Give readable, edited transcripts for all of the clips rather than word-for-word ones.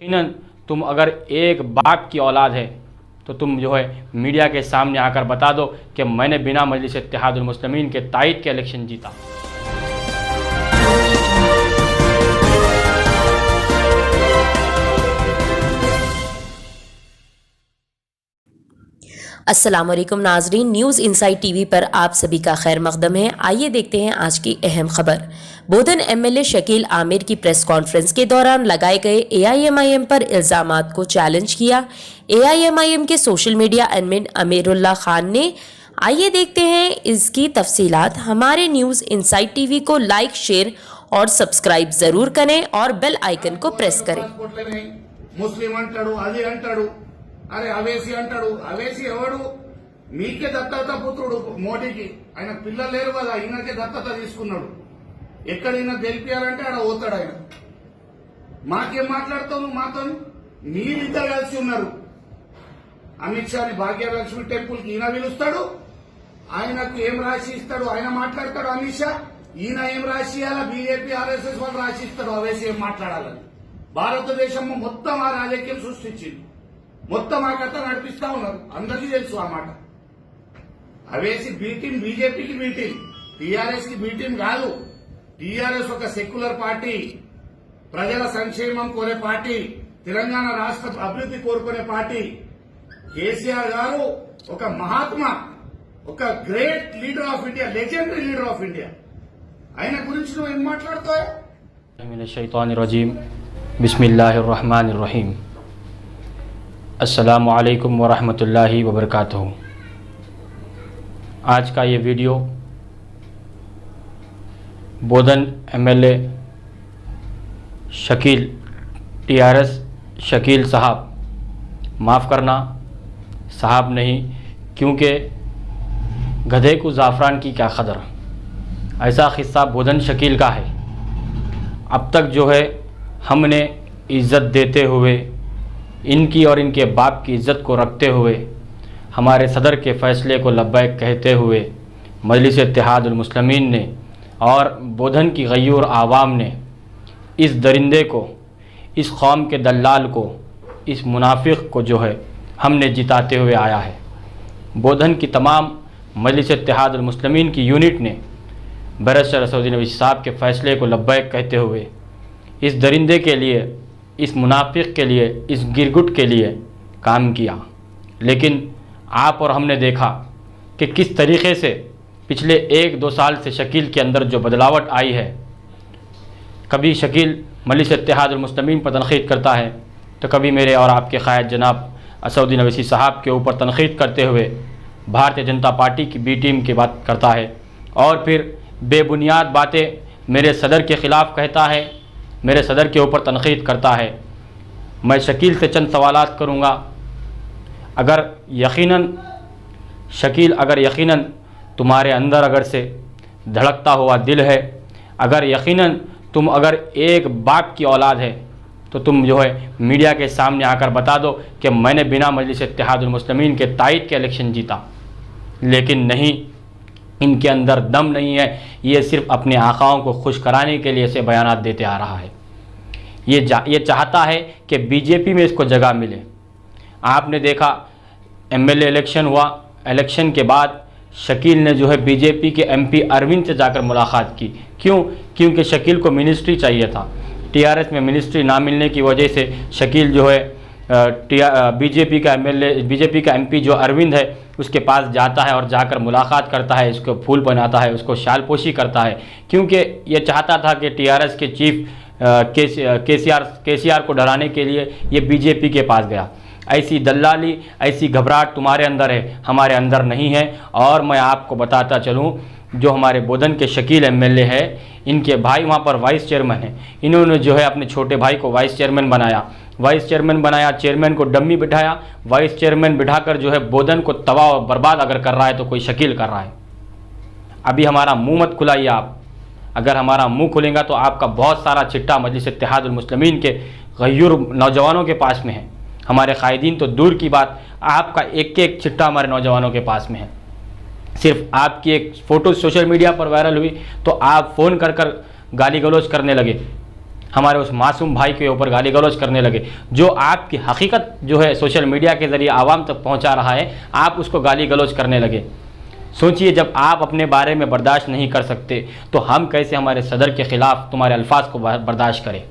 यकीनन तुम अगर एक बाप की औलाद है तो तुम जो है मीडिया के सामने आकर बता दो कि मैंने बिना मजलिस इत्तेहादुल मुस्लिमीन के तायद के इलेक्शन जीता। अस्सलाम वालेकुम नाजरीन, न्यूज़ इनसाइड टीवी पर आप सभी का खैर मकदम है। आइए देखते हैं आज की अहम खबर। बोधन एमएलए शकील आमिर की प्रेस कॉन्फ्रेंस के दौरान लगाए गए एआईएमआईएम पर इल्जामात को चैलेंज किया एआईएमआईएम के social media admin Amirullah Khan ने। आइए देखते हैं इसकी तफसीलात। हमारे न्यूज़ इनसाइड टीवी को लाइक, शेयर और सब्सक्राइब जरूर करें और बेल आइकन को प्रेस करें। मुस्लिम अंटाडू अदि अंटाडू अरे अवेसी अंटाडू अवेसी एवडू मीके दत्तత పుత్రుడు మోడీకి ఆయన పిల్లలు లేరు కదా ఈయనకే దత్తత తీసుకున్నాడు ఎక్కడైనా గెలిపియాలంటే ఆడ పోతాడు ఆయన మాకేం మాట్లాడతావు నువ్వు మాతో మీరిద్దరు కలిసి ఉన్నారు అమిత్ షాని భాగ్యలక్ష్మి టెంపుల్ కి ఈయన పిలుస్తాడు ఆయనకు ఏం రాసి ఇస్తాడు ఆయన మాట్లాడతాడు అమిత్ షా ఈయన ఏం రాసి ఇవ్వాలా బీజేపీ ఆర్ఎస్ఎస్ వాళ్ళు రాసి ఇస్తాడు అవేసి ఏం మాట్లాడాలని భారతదేశం మొత్తం ఆ రాజకీయం సృష్టించింది మొత్తం ఆ కథ నడిపిస్తా ఉన్నారు అందరికీ తెలుసు ఆ మాట అవేసి బీటీం బీజేపీకి బీటీం టీఆర్ఎస్ కి బీటీం కాదు టీఆర్ఎస్ ఒక సెక్యులర్ పార్టీ ప్రజల సంక్షేమం కోరే పార్టీ తెలంగాణ రాష్ట్ర అభివృద్ధి కోరుకునే పార్టీ కేసీఆర్ గారు ఒక మహాత్మా ఒక great leader of India legendary leader of India ఆయన గురించి నువ్వు ఏం మాట్లాడతావు మినష్ షైతానిర్ రజీం బిస్మిల్లాహిర్ రహమానిర్ రహీం अस्सलामु अलैकुम वरहमतुल्लाहि वबरकातुहू। आज का ये वीडियो बोधन एमएलए शकील टीआरएस शकील साहब, माफ़ करना साहब नहीं, क्योंकि गधे को ज़ाफ़रान की क्या क़दर, ऐसा क़िस्सा बोधन शकील का है। अब तक जो है हमने इज़्ज़त देते हुए, इनकी और इनके बाप की इज़्ज़त को रखते हुए, हमारे सदर के फ़ैसले को लब्बैक कहते हुए मजलिस इत्तेहादुल मुस्लिमीन ने और बोधन की गयूर आवाम ने इस दरिंदे को, इस कौम के दल्लाल को, इस मुनाफिक को जो है हमने जिताते हुए आया है। बोधन की तमाम मजलिस इत्तेहादुल मुस्लिमीन की यूनिट ने बैरिस्टर असदुद्दीन ओवैसी साहब के फ़ैसले को लब्बैक कहते हुए इस दरिंदे के लिए, इस मुनाफिक के लिए, इस गिरगुट के लिए काम किया। लेकिन आप और हमने देखा कि किस तरीक़े से पिछले 1-2 साल से शकील के अंदर जो बदलावट आई है। कभी शकील मजलिस इत्तेहादुल मुस्लिमीन पर तनक़ीद करता है तो कभी मेरे और आपके क़ायद जनाब असदुद्दीन ओवैसी साहब के ऊपर तनक़ीद करते हुए भारतीय जनता पार्टी की बी टीम की बात करता है और फिर बेबुनियाद बातें मेरे सदर के ख़िलाफ़ कहता है, मेरे सदर के ऊपर तनक़ीद करता है। मैं शकील से चंद सवालात करूँगा। अगर यकीनन शकील, अगर यकीनन तुम्हारे अंदर अगर से धड़कता हुआ दिल है, अगर यकीनन तुम अगर एक बाप की औलाद है तो तुम जो है मीडिया के सामने आकर बता दो कि मैंने बिना मजलिस इत्तेहादुल मुस्लिमीन के तायद के इलेक्शन जीता। लेकिन नहीं, इनके अंदर दम नहीं है। ये सिर्फ़ अपने आकाओं को खुश कराने के लिए ऐसे बयानात देते आ रहा है। ये चाहता है कि बीजेपी में इसको जगह मिले। आपने देखा एमएलए इलेक्शन हुआ, इलेक्शन के बाद शकील ने जो है बीजेपी के एमपी अरविंद से जाकर मुलाकात की। क्यों? क्योंकि शकील को मिनिस्ट्री चाहिए था। टीआरएस में मिनिस्ट्री ना मिलने की वजह से शकील जो है बीजेपी का एमएलए, बीजेपी का एमपी जो अरविंद है उसके पास जाता है और जाकर मुलाकात करता है, इसको फूल पहनाता है, उसको शालपोशी करता है, क्योंकि ये चाहता था कि टीआरएस के चीफ केसीआर को डराने के लिए ये बीजेपी के पास गया। ऐसी दल्लाली, ऐसी घबराहट तुम्हारे अंदर है, हमारे अंदर नहीं है। और मैं आपको बताता चलूँ, जो हमारे बोधन के शकील एमएलए है, इनके भाई वहाँ पर वाइस चेयरमैन है। इन्होंने जो है अपने छोटे भाई को वाइस चेयरमैन बनाया, चेयरमैन को डम्मी बिठाया, वाइस चेयरमैन बिठाकर जो है बोधन को तबाह और बर्बाद अगर कर रहा है तो कोई शकील कर रहा है। अभी हमारा मुंह मत खुलाइए आप, अगर हमारा मुंह खुलेगा तो आपका बहुत सारा चिट्ठा मजलिस इत्तेहादुल मुस्लिमीन के गयूर नौजवानों के पास में है। हमारे कायदीन तो दूर की बात, आपका एक एक चिट्ठा हमारे नौजवानों के पास में है। सिर्फ आपकी एक फ़ोटो सोशल मीडिया पर वायरल हुई तो आप फ़ोन कर कर गाली गलौज करने लगे। हमारे उस मासूम भाई के ऊपर गाली गलौज करने लगे, जो आपकी हकीकत जो है सोशल मीडिया के ज़रिए आवाम तक पहुंचा रहा है, आप उसको गाली गलौज करने लगे। सोचिए, जब आप अपने बारे में बर्दाश्त नहीं कर सकते तो हम कैसे हमारे सदर के ख़िलाफ़ तुम्हारे अल्फाज को बर्दाश्त करें।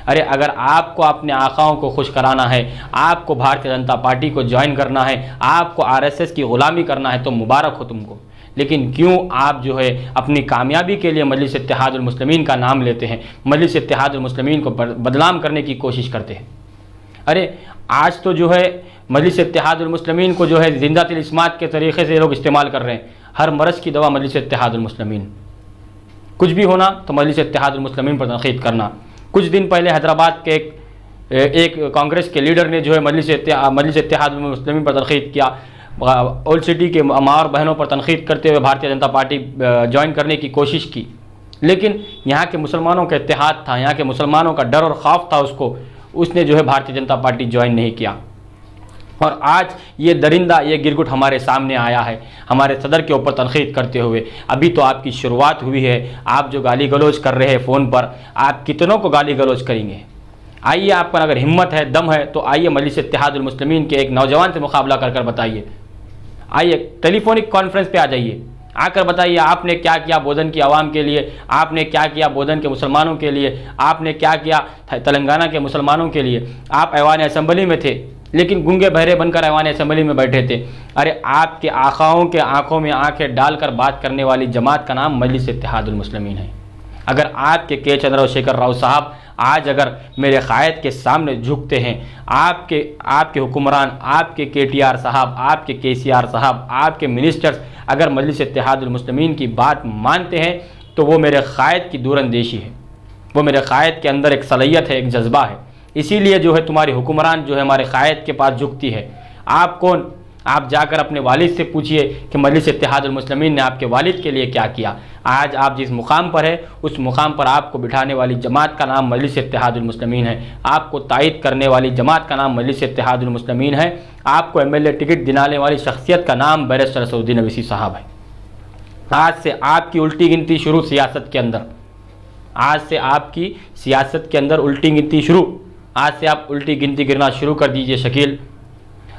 अरे अगर आपको अपने आकाओं को खुश कराना है, आपको भारतीय जनता पार्टी को ज्वाइन करना है, आपको आरएसएस की ग़ुलामी करना है तो मुबारक हो तुमको। लेकिन क्यों आप जो है अपनी कामयाबी के लिए मजलिस इत्तेहादुल मुस्लिमीन का नाम लेते हैं, मजलिस इत्तेहादुल मुस्लिमीन को बदनाम करने की कोशिश करते हैं। अरे आज तो जो है मजलिस इत्तेहादुल मुस्लिमीन को जो है जिंदातिल इस्मात के तरीक़े से लोग इस्तेमाल कर रहे हैं। हर मरज़ की दवा मजलिस इत्तेहादुल मुस्लिमीन, कुछ भी होना तो मजलिस इत्तेहादुल मुस्लिमीन पर तनक़ीद करना। कुछ दिन पहले हैदराबाद के एक कांग्रेस के लीडर ने जो है मजलिस इत्तेहादुल मुस्लिमीन पर तनक़ीद किया। ओल्ड सिटी के माँ और बहनों पर तनक़ीद करते हुए भारतीय जनता पार्टी ज्वाइन करने की कोशिश की, लेकिन यहाँ के मुसलमानों का इत्तेहाद था, यहाँ के मुसलमानों का डर और खौफ था, उसने जो है भारतीय जनता पार्टी ज्वाइन नहीं किया। और आज ये दरिंदा, ये गिरगुट हमारे सामने आया है हमारे सदर के ऊपर तनक़ीद करते हुए। अभी तो आपकी शुरुआत हुई है, आप जो गाली गलौज कर रहे हैं फ़ोन पर, आप कितनों को गाली गलौज करेंगे? आइए, आप पर अगर हिम्मत है, दम है, तो आइए मजलिस इत्तेहादुल मुस्लिमीन के एक नौजवान से मुकाबला कर बताइए। आइए टेलीफोनिक कॉन्फ्रेंस पे आ जाइए, आकर बताइए आपने क्या किया बोधन की आवाम के लिए, आपने क्या किया बोधन के मुसलमानों के लिए, आपने क्या किया तेलंगाना के मुसलमानों के लिए। आप ऐवान असेंबली में थे, लेकिन गूंगे बहरे बनकर ऐवान असेंबली में बैठे थे। अरे आपके आकाओं के आंखों में आंखें डालकर बात करने वाली जमात का नाम मजलिस इत्तेहादुल मुस्लिमीन है। अगर आपके के चंद्रशेखर राव साहब आज अगर मेरे क़ायद के सामने झुकते हैं, आपके हुक्मरान, आपके KTR साहब, आपके KCR साहब, आपके मिनिस्टर्स अगर मजलिस इत्तेहादुल मुस्लिमीन की बात मानते हैं तो वो मेरे क़ायद की दूरअंदेशी है, वो मेरे क़ायद के अंदर एक सलाहियत है, एक जज्बा है। इसीलिए जो है तुम्हारी हुक्मरान जो है हमारे क़ायद के पास झुकती है। आप कौन? आप जाकर अपने वालिद से पूछिए कि मजलिस इत्तेहादुल मुस्लिमीन ने आपके वालिद के लिए क्या किया। आज आप जिस मुकाम पर है, उस मुकाम पर आपको बिठाने वाली जमात का नाम मजलिस इत्तेहादुल मुस्लिमीन है। आपको तायद करने वाली जमात का नाम मजलिस इत्तेहादुल मुस्लिमीन है। आपको MLA टिकट दिलाने वाली शख्सियत का नाम बैरिस्टर असदुद्दीन अवैसी साहब है। आज से आपकी उल्टी गिनती शुरू सियासत के अंदर, आज से आपकी सियासत के अंदर उल्टी गिनती शुरू। आज से आप उल्टी गिनती गिरना शुरू कर दीजिए शकील।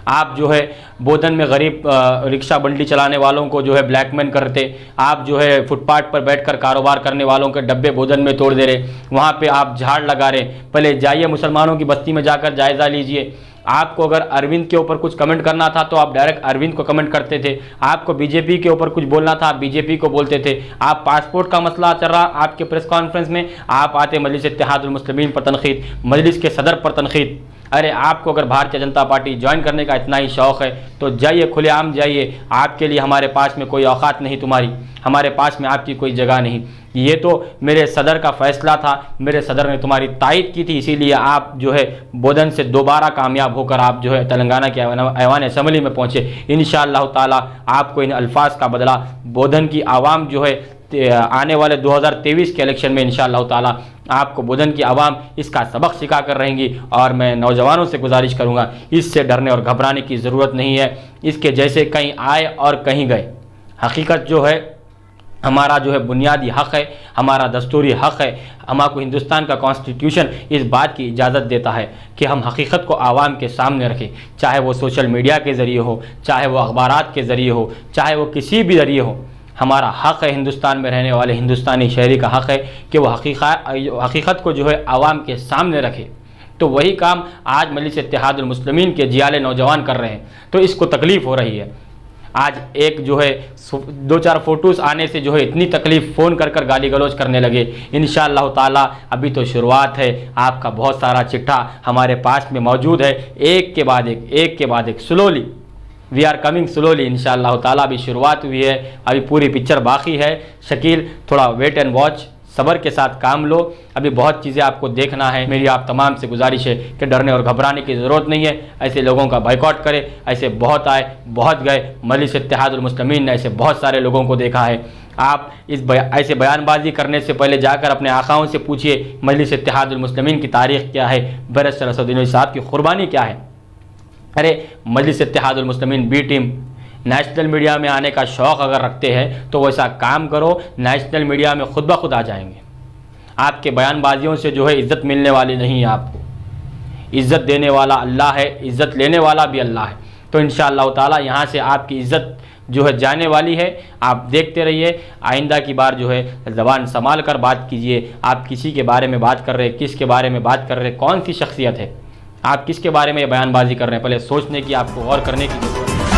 आप जो है बोधन में गरीब रिक्शा बंडी चलाने वालों को जो है ब्लैकमेल करते, आप जो है फुटपाथ पर बैठकर कारोबार करने वालों के डब्बे बोधन में तोड़ दे रहे, वहाँ पे आप झाड़ लगा रहे। पहले जाइए मुसलमानों की बस्ती में जाकर जायज़ा लीजिए। आपको अगर अरविंद के ऊपर कुछ कमेंट करना था तो आप डायरेक्ट अरविंद को कमेंट करते थे। आपको बीजेपी के ऊपर कुछ बोलना था, आप बीजेपी को बोलते थे। आप पासपोर्ट का मसला चल रहा आपके प्रेस कॉन्फ्रेंस में, आप आते मजलिस इत्तेहादुल मुस्लिमीन पर तनक़ीद, मजलिस के सदर पर तनक़ीद। अरे आपको अगर भारतीय जनता पार्टी ज्वाइन करने का इतना ही शौक़ है तो जाइए, खुलेआम जाइए। आपके लिए हमारे पास में कोई औकात नहीं, तुम्हारी हमारे पास में आपकी कोई जगह नहीं। ये तो मेरे सदर का फ़ैसला था, मेरे सदर ने तुम्हारी तायद की थी, इसीलिए आप जो है बोधन से दोबारा कामयाब होकर आप जो है तेलंगाना के ऐवान असेंबली में पहुँचे। इंशाअल्लाह ताला आपको इन अल्फाज का बदला बोधन की आवाम जो है आने वाले 2023 के इलेक्शन में इंशाअल्लाह ताला आपको बोधन की आवाम इसका सबक सिखा कर रहेंगी। और मैं नौजवानों से गुजारिश करूँगा, इससे डरने और घबराने की ज़रूरत नहीं है। इसके जैसे कहीं आए और कहीं गए। हकीकत जो है हमारा जो है बुनियादी हक़ है, हमारा दस्तूरी हक़ है। हमको हिंदुस्तान का कॉन्स्टिट्यूशन इस बात की इजाज़त देता है कि हम हकीकत को आवाम के सामने रखें, चाहे वो सोशल मीडिया के ज़रिए हो, चाहे वो अखबारात के ज़रिए हो, चाहे वो किसी भी ज़रिए हो। हमारा हक़ है, हिंदुस्तान में रहने वाले हिंदुस्तानी शहरी का हक़ है कि वो हकीकत को जो है आवाम के सामने रखे। तो वही काम आज मजलिस इत्तेहादुल मुस्लिमीन के जियाले नौजवान कर रहे हैं, तो इसको तकलीफ़ हो रही है। आज एक जो है 2-4 फ़ोटोज़ आने से जो है इतनी तकलीफ़ फ़ोन कर गाली गलौज करने लगे। इंशाअल्लाह ताला अभी तो शुरुआत है, आपका बहुत सारा चिट्ठा हमारे पास में मौजूद है। एक के बाद एक slowly we are coming slowly इंशाअल्लाह ताला। अभी शुरुआत हुई है, अभी पूरी पिक्चर बाकी है। शकील थोड़ा वेट एंड वॉच, सब्र के साथ काम लो, अभी बहुत चीज़ें आपको देखना है। मेरी आप तमाम से गुजारिश है कि डरने और घबराने की ज़रूरत नहीं है। ऐसे लोगों का बाइकआउट करें, ऐसे बहुत आए बहुत गए। मजलिस इत्तेहादुल मुस्लिमीन ने ऐसे बहुत सारे लोगों को देखा है। आप ऐसे बयानबाजी करने से पहले जाकर अपने आकाओं से पूछिए मजलिस इत्तेहादुल मुस्लिमीन की तारीख़ क्या है, बैरिस्टर असदुद्दीन साहब की कुर्बानी क्या है। अरे मजलिस Ittehadul Muslimeen B team national media में आने का शौक़ अगर रखते हैं तो वैसा काम करो, नेशनल मीडिया में खुद ब खुद आ जाएंगे। आपके बयानबाजियों से जो है इज़्ज़त मिलने वाली नहीं है। आपको इज़्ज़त देने वाला अल्लाह है, इज़्ज़त लेने वाला भी अल्लाह है। तो इंशाअल्लाह ताला यहाँ से आपकी इज़्ज़त जो है जाने वाली है। आप देखते रहिए, आइंदा की बार जो है ज़बान संभाल कर बात कीजिए। आप किसी के बारे में बात कर रहे हैं, किसके बारे में बात कर रहे हैं, कौन सी शख्सियत है, आप किसके बारे में बयानबाजी कर रहे हैं, पहले सोचने की आपको और करने की ज़रूरत है।